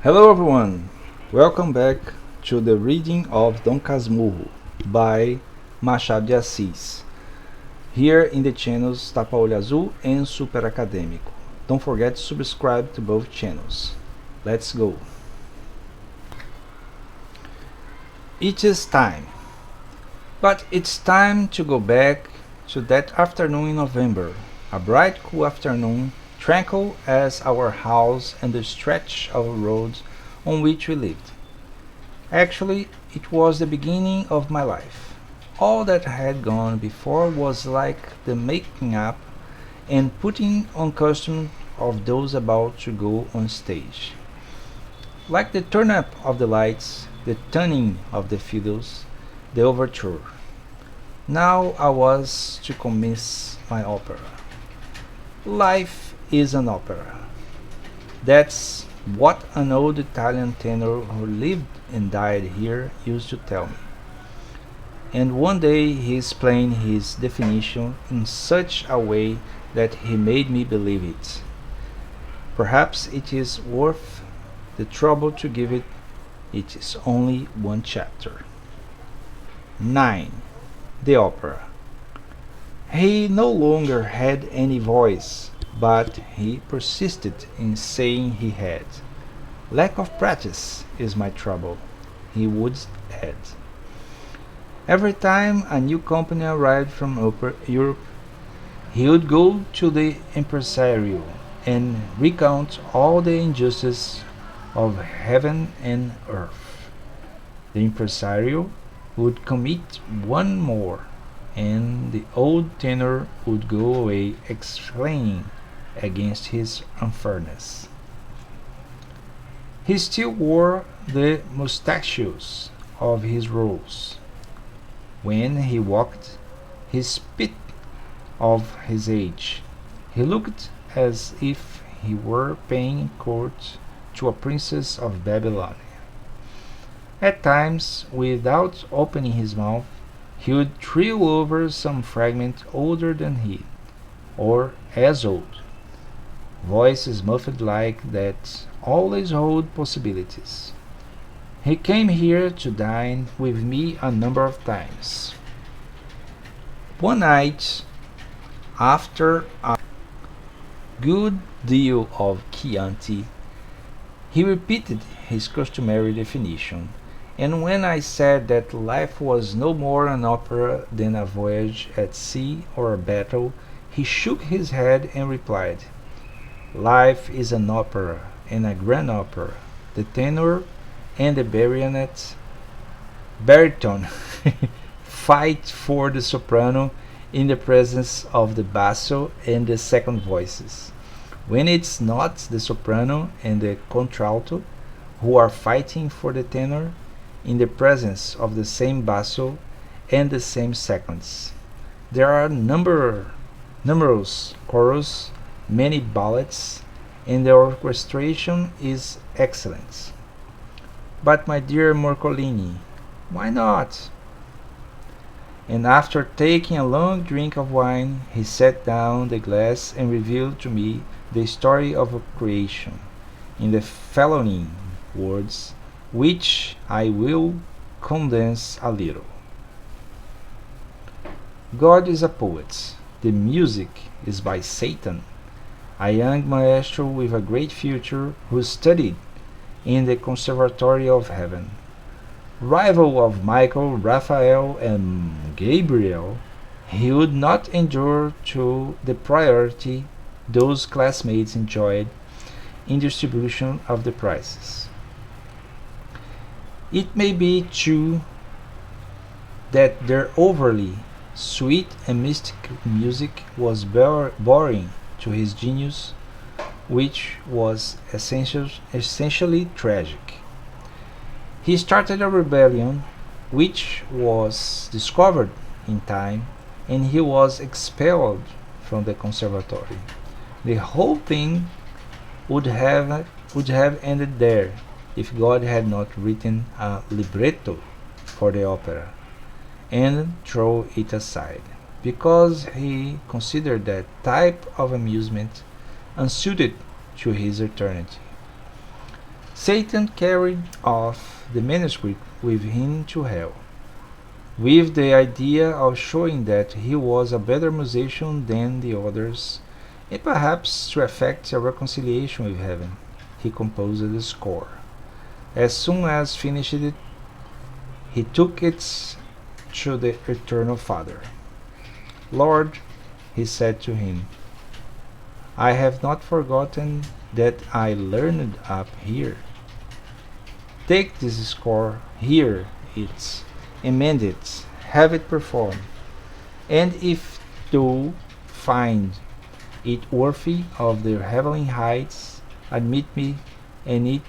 Hello everyone, welcome back to the reading of DOM CASMURRO by Machado de Assis, here in the channels Tapa-Olho Azul and Super Acadêmico. Don't forget to subscribe to both channels. Let's go! It is time. But it's time to go back to that afternoon in November, a bright cool afternoon, tranquil as our house and the stretch of roads on which we lived. Actually, it was the beginning of my life. All that had gone before was like the making up and putting on costume of those about to go on stage. Like the turn up of the lights, the tuning of the fiddles, the overture. Now I was to commence my opera. Life is an opera. That's what an old Italian tenor who lived and died here used to tell me. And one day he explained his definition in such a way that he made me believe it. Perhaps it is worth the trouble to give it. It is only one chapter. 9. The opera. He no longer had any voice, but he persisted in saying he had. Lack of practice is my trouble, he would add. Every time a new company arrived from Europe, he would go to the impresario and recount all the injustice of heaven and earth. The impresario would commit one more, and the old tenor would go away exclaiming against his unfairness. He still wore the mustachios of his roles. When he walked, he spit of his age. He looked as if he were paying court to a princess of Babylon. At times, without opening his mouth, he would trill over some fragment older than he, or as old. Voices muffled like that always hold possibilities. He came here to dine with me a number of times. One night, after a good deal of Chianti, he repeated his customary definition, and when I said that life was no more an opera than a voyage at sea or a battle, he shook his head and replied, "Life is an opera, and a grand opera. The tenor and the baritone fight for the soprano in the presence of the basso and the second voices. When it's not the soprano and the contralto who are fighting for the tenor, in the presence of the same basso and the same seconds. There are numerous chorus, many ballets, and the orchestration is excellent. But my dear Morcolini, why not?" And after taking a long drink of wine, he set down the glass and revealed to me the story of creation, in the following words, which I will condense a little. God is a poet. The music is by Satan, a young maestro with a great future who studied in the Conservatory of Heaven. Rival of Michael, Raphael, and Gabriel, he would not endure to the priority those classmates enjoyed in distribution of the prizes. It may be true that their overly sweet and mystic music was boring to his genius, which was essentially tragic. He started a rebellion, which was discovered in time, and he was expelled from the conservatory. The whole thing would have ended there if God had not written a libretto for the opera and throw it aside, because he considered that type of amusement unsuited to his eternity. Satan carried off the manuscript with him to hell, with the idea of showing that he was a better musician than the others, and perhaps to effect a reconciliation with heaven. He composed the score. As soon as finished it, he took it to the Eternal Father. Lord, he said to him, I have not forgotten that I learned up here. Take this score, hear it, amend it, have it performed, and if thou find it worthy of the heavenly heights, admit me and it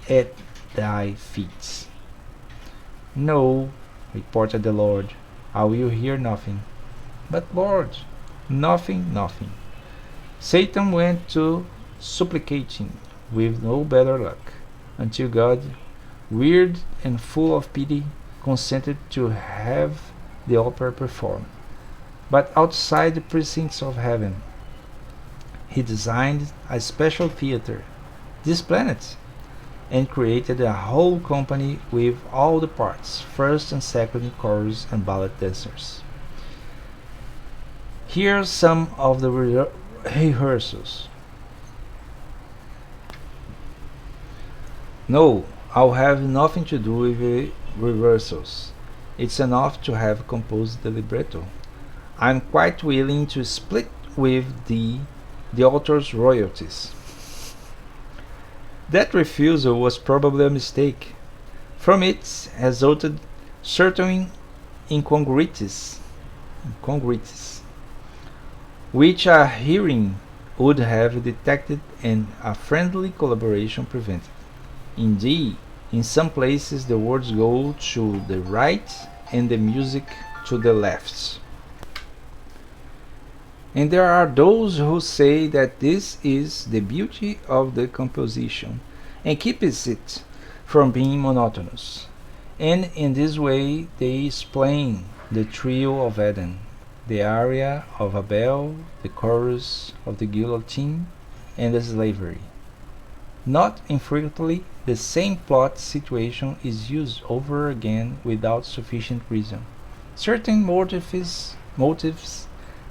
at thy feet. No, reported the Lord, I will hear nothing. But Lord, nothing, nothing. Satan went to supplicating with no better luck, until God, weird and full of pity, consented to have the opera performed. But outside the precincts of heaven, he designed a special theater, this planet, and created a whole company with all the parts, first and second chorus and ballet dancers. Here are some of the rehearsals. No, I'll have nothing to do with the rehearsals. It's enough to have composed the libretto. I'm quite willing to split with the author's royalties. That refusal was probably a mistake. From it resulted certain incongruities, which a hearing would have detected and a friendly collaboration prevented. Indeed, in some places the words go to the right and the music to the left. And there are those who say that this is the beauty of the composition and keeps it from being monotonous. And in this way they explain the trio of Eden, the aria of Abel, the chorus of the guillotine, and the slavery. Not infrequently, the same plot situation is used over again without sufficient reason. Certain motives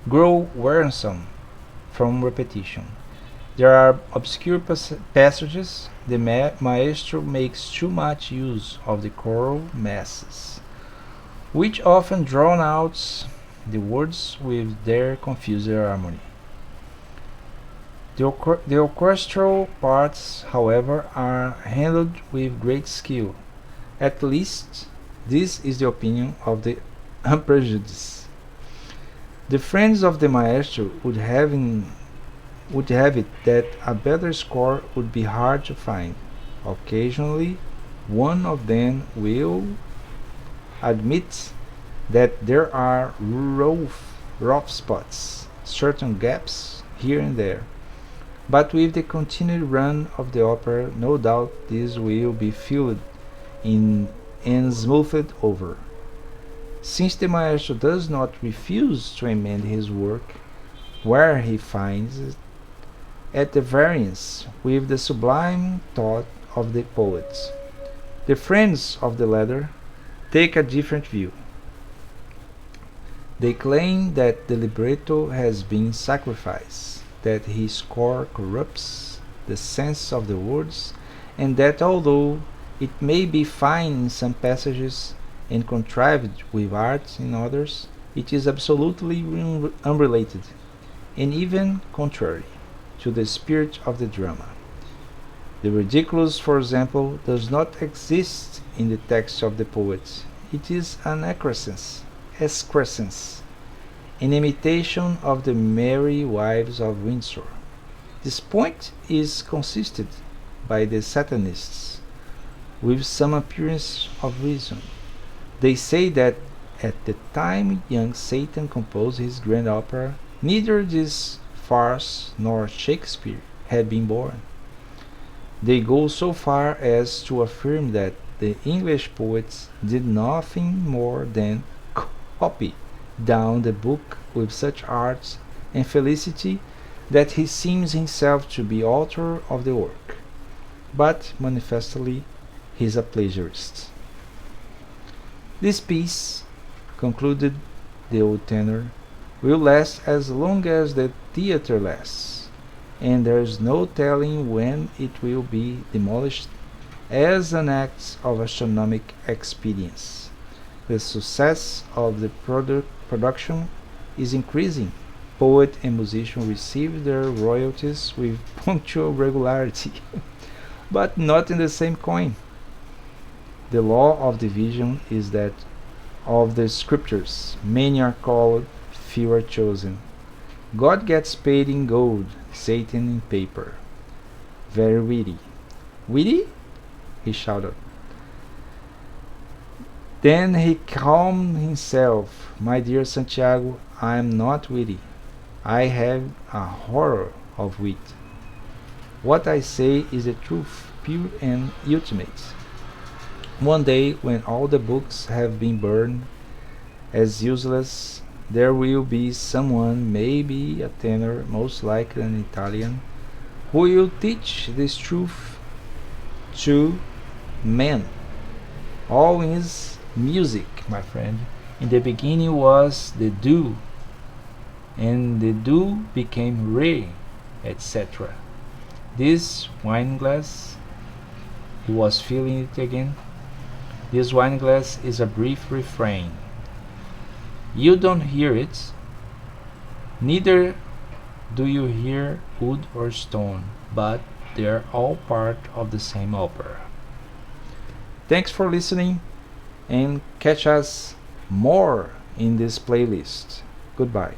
grow wearisome from repetition. There are obscure passages. The maestro makes too much use of the choral masses, which often drown out the words with their confused harmony. The orchestral parts, however, are handled with great skill. At least, this is the opinion of the unprejudiced. The friends of the maestro would have it that a better score would be hard to find. Occasionally, one of them will admit that there are rough spots, certain gaps here and there. But with the continued run of the opera, no doubt these will be filled in and smoothed over. Since the maestro does not refuse to amend his work where he finds it at the variance with the sublime thought of the poets, the friends of the latter take a different view. They claim that the libretto has been sacrificed, that his score corrupts the sense of the words, and that although it may be fine in some passages and contrived with art in others, it is absolutely unrelated, and even contrary to the spirit of the drama. The ridiculous, for example, does not exist in the text of the poet. It is an excrescence, an imitation of the Merry Wives of Windsor. This point is conceded by the Satanists with some appearance of reason. They say that at the time young Satan composed his grand opera, neither this farce nor Shakespeare had been born. They go so far as to affirm that the English poets did nothing more than copy down the book with such art and felicity that he seems himself to be author of the work. but manifestly he is a plagiarist. This piece, concluded the old tenor, will last as long as the theatre lasts, and there is no telling when it will be demolished as an act of astronomic expedience. The success of the production is increasing. Poet and musician receive their royalties with punctual regularity, but not in the same coin. The law of division is that of the scriptures, many are called, few are chosen. God gets paid in gold, Satan in paper. Very witty. Witty? He shouted. Then he calmed himself. My dear Santiago, I am not witty. I have a horror of wit. What I say is the truth, pure and ultimate. One day, when all the books have been burned as useless, there will be someone, maybe a tenor, most likely an Italian, who will teach this truth to men. All is music, my friend. In the beginning was the do, and the do became re, etc. This wine glass, he was filling it again. This wine glass is a brief refrain. You don't hear it, neither do you hear wood or stone, but they're all part of the same opera. Thanks for listening, and catch us more in this playlist. Goodbye.